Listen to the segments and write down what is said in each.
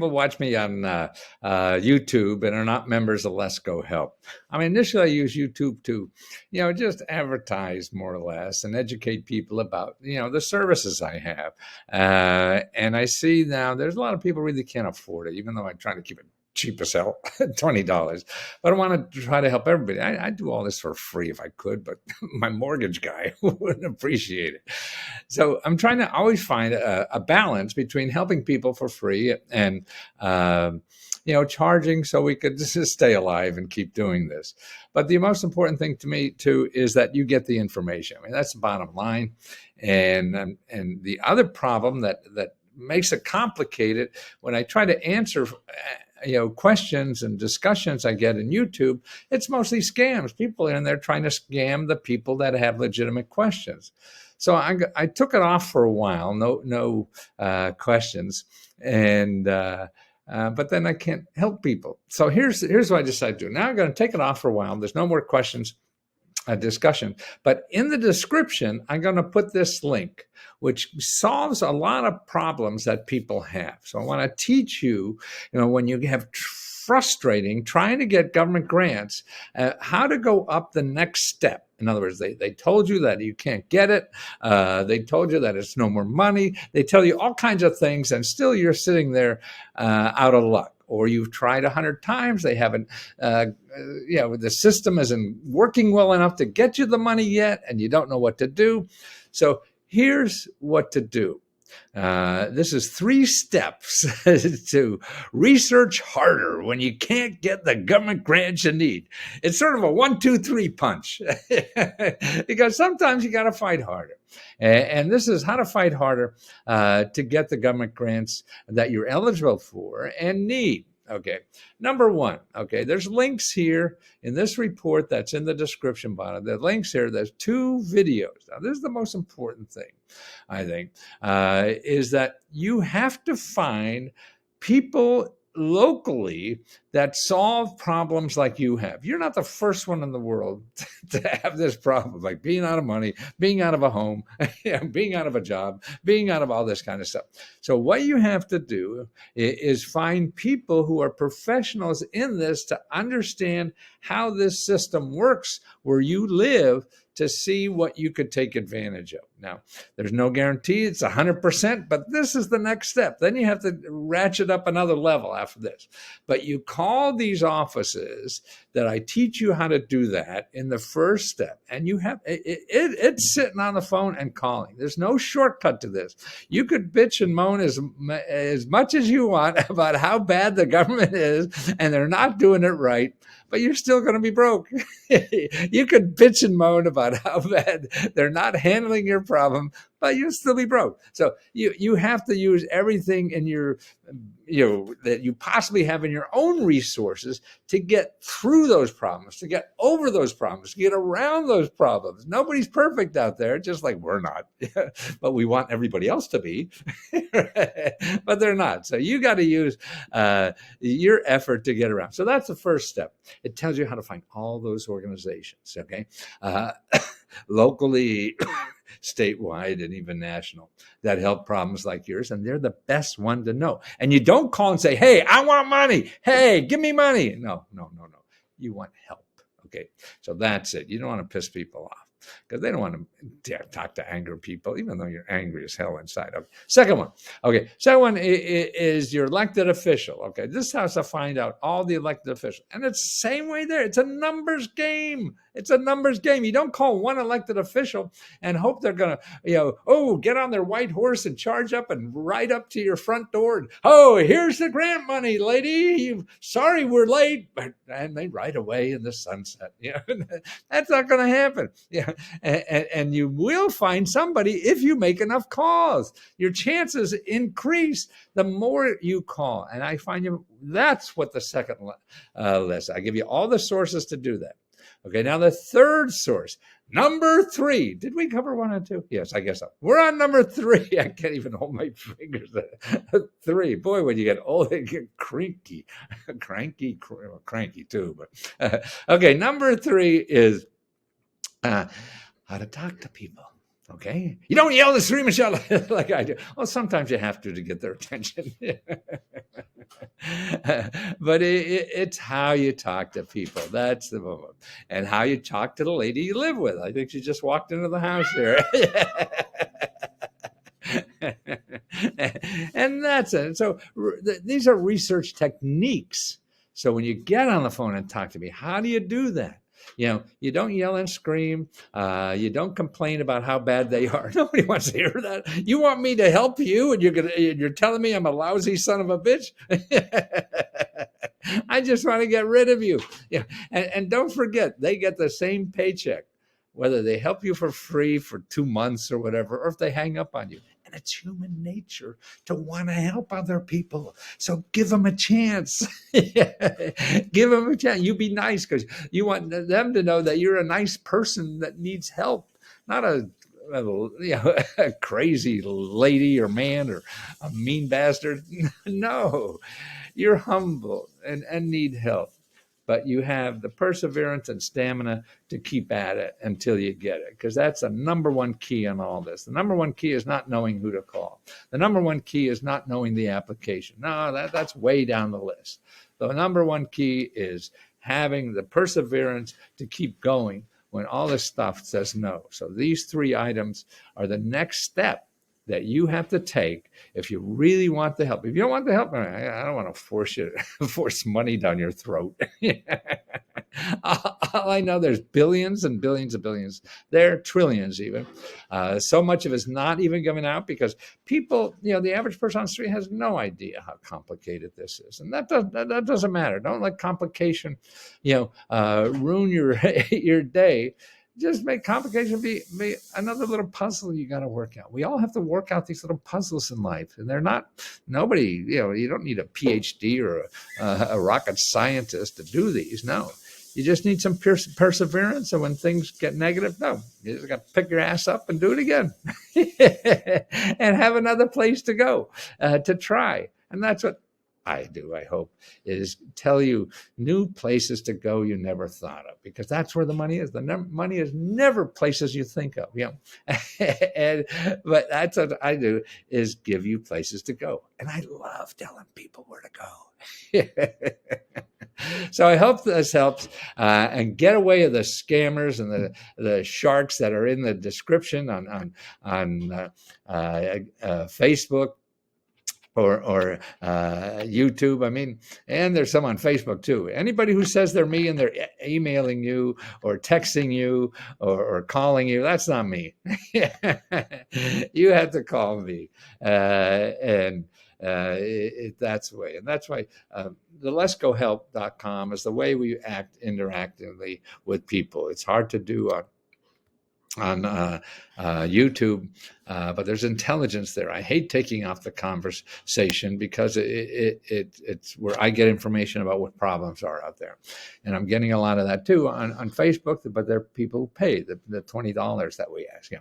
People watch me on YouTube and are not members of LeskoHelp. I mean, initially I use YouTube to, just advertise more or less and educate people about, the services I have. And I see now there's a lot of people really can't afford it, even though I try to keep it cheap as hell, $20. But I want to try to help everybody. I'd do all this for free if I could, but my mortgage guy wouldn't appreciate it. So I'm trying to always find a balance between helping people for free and charging so we could just stay alive and keep doing this. But the most important thing to me too is that you get the information. I mean, that's the bottom line. And the other problem that makes it complicated when I try to answer questions and discussions I get in YouTube, it's mostly scams. People in there trying to scam the people that have legitimate questions. So I took it off for a while, no questions, and but then I can't help people. So here's what I decided to do. Now I'm going to take it off for a while. There's no more questions. Discussion, but in the description I'm going to put this link which solves a lot of problems that people have. So I want to teach you, when you have frustrating trying to get government grants, how to go up the next step. In other words, they told you that you can't get it. They told you that it's no more money. They tell you all kinds of things, and still you're sitting there out of luck. Or you've tried 100 times, they haven't, the system isn't working well enough to get you the money yet, and you don't know what to do. So here's what to do. This is 3 steps to research harder when you can't get the government grants you need. It's sort of a 1, 2, 3 punch because sometimes you got to fight harder. And this is how to fight harder to get the government grants that you're eligible for and need. Okay, number 1, okay, there's links here in this report that's in the description bottom. The links here, there's 2 videos. Now, this is the most important thing, I think, is that you have to find people locally that solve problems like you have. You're not the first one in the world to have this problem, like being out of money, being out of a home, being out of a job, being out of all this kind of stuff. So what you have to do is find people who are professionals in this to understand how this system works where you live, to see what you could take advantage of. Now, there's no guarantee it's 100%, but this is the next step. Then you have to ratchet up another level after this. But you call these offices that I teach you how to do that in the first step. And you have it's sitting on the phone and calling. There's no shortcut to this. You could bitch and moan as much as you want about how bad the government is and they're not doing it right, but you're still going to be broke. You could bitch and moan about how bad they're not handling your problem, but you'll still be broke. So you have to use everything in your, that you possibly have in your own resources to get through those problems, to get over those problems, to get around those problems. Nobody's perfect out there, just like we're not, but we want everybody else to be, but they're not. So you got to use your effort to get around. So that's the first step. It tells you how to find all those organizations, okay? Locally, statewide, and even national, that help problems like yours, and they're the best one to know. And you don't call and say, hey, I want money. Hey, give me money. No. You want help, okay? So that's it. You don't want to piss people off because they don't want to talk to angry people, even though you're angry as hell inside. Okay. Second one is your elected official. Okay, this has to find out all the elected officials, and it's the same way there. It's a numbers game. It's a numbers game. You don't call one elected official and hope they're going to, get on their white horse and charge up and ride up to your front door. And, here's the grant money, lady. Sorry we're late. And they ride away in the sunset. That's not going to happen. And you will find somebody if you make enough calls. Your chances increase the more you call. And I find that's what the second list. I give you all the sources to do that. Okay, now the third source, number 3. Did we cover 1 and 2? Yes, I guess so. We're on number 3. I can't even hold my fingers. 3. Boy, when you get old, you get cranky too. But okay, number 3 is how to talk to people. Okay, you don't yell and scream and shout like I do. Well, sometimes you have to get their attention. But it's how you talk to people. That's the moment. And how you talk to the lady you live with. I think she just walked into the house here. And that's it. So these are research techniques. So when you get on the phone and talk to me, how do you do that? You don't yell and scream. You don't complain about how bad they are. Nobody wants to hear that. You want me to help you, and you're telling me I'm a lousy son of a bitch? I just want to get rid of you. Yeah, and don't forget, they get the same paycheck, whether they help you for free for 2 months or whatever, or if they hang up on you. And it's human nature to want to help other people. So give them a chance. Give them a chance. You be nice because you want them to know that you're a nice person that needs help, not a crazy lady or man or a mean bastard. No, you're humble and need help. But you have the perseverance and stamina to keep at it until you get it, because that's the number one key in all this. The number one key is not knowing who to call. The number one key is not knowing the application. No, that's way down the list. The number one key is having the perseverance to keep going when all this stuff says no. So these 3 items are the next step that you have to take if you really want the help. If you don't want the help, I don't want to force money down your throat. All I know, there's billions and billions and billions. There are trillions even. So much of it's not even coming out because people, the average person on the street has no idea how complicated this is. And that doesn't matter. Don't let complication, ruin your day. Just make complication be another little puzzle you got to work out. We all have to work out these little puzzles in life, and they're not. Nobody, you don't need a PhD or a rocket scientist to do these. No, you just need some perseverance. And when things get negative, no, you just got to pick your ass up and do it again, and have another place to go to try. And that's what I do, I hope, is tell you new places to go you never thought of, because that's where the money is. The money is never places you think of, but that's what I do, is give you places to go. And I love telling people where to go. So I hope this helps, and get away of the scammers and the sharks that are in the description on Facebook. Or YouTube. I mean, and there's some on Facebook too. Anybody who says they're me and they're emailing you or texting you or calling you, that's not me. You have to call me, and that's the way. And that's why the LeskoHelp.com is the way we act interactively with people. It's hard to do on YouTube, but there's intelligence there. I hate taking off the conversation because it's where I get information about what problems are out there, and I'm getting a lot of that too on Facebook. But there are people who pay the $20 that we ask.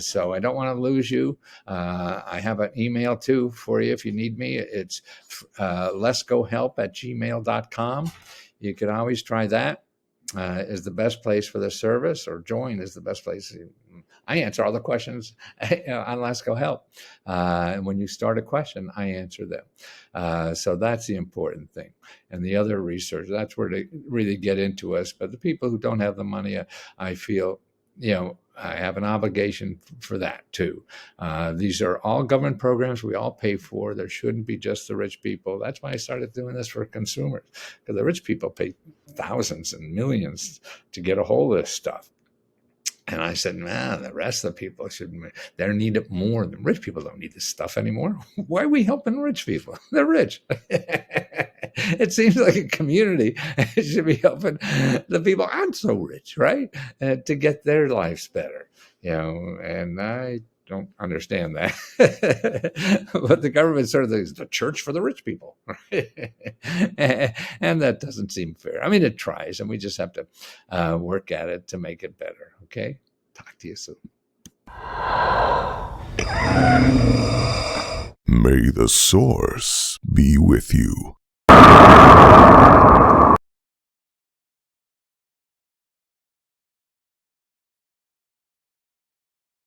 So I don't want to lose you. I have an email too for you if you need me. It's LeskoHelp@gmail.com. You can always try that. Is the best place for the service, or join is the best place. I answer all the questions on LeskoHelp. And when you start a question, I answer them. So that's the important thing. And the other research, that's where they really get into us. But the people who don't have the money, I feel, I have an obligation for that too. These are all government programs we all pay for. There shouldn't be just the rich people. That's why I started doing this for consumers, because the rich people pay thousands and millions to get a hold of this stuff. And I said, the rest of the people they need it more. The rich people don't need this stuff anymore. Why are we helping rich people? They're rich. It seems like a community should be helping the people aren't so rich, right? To get their lives better, and I don't understand that. But the government sort of thinks the church for the rich people. And that doesn't seem fair. I mean, it tries, and we just have to work at it to make it better. Okay? Talk to you soon. May the source be with you.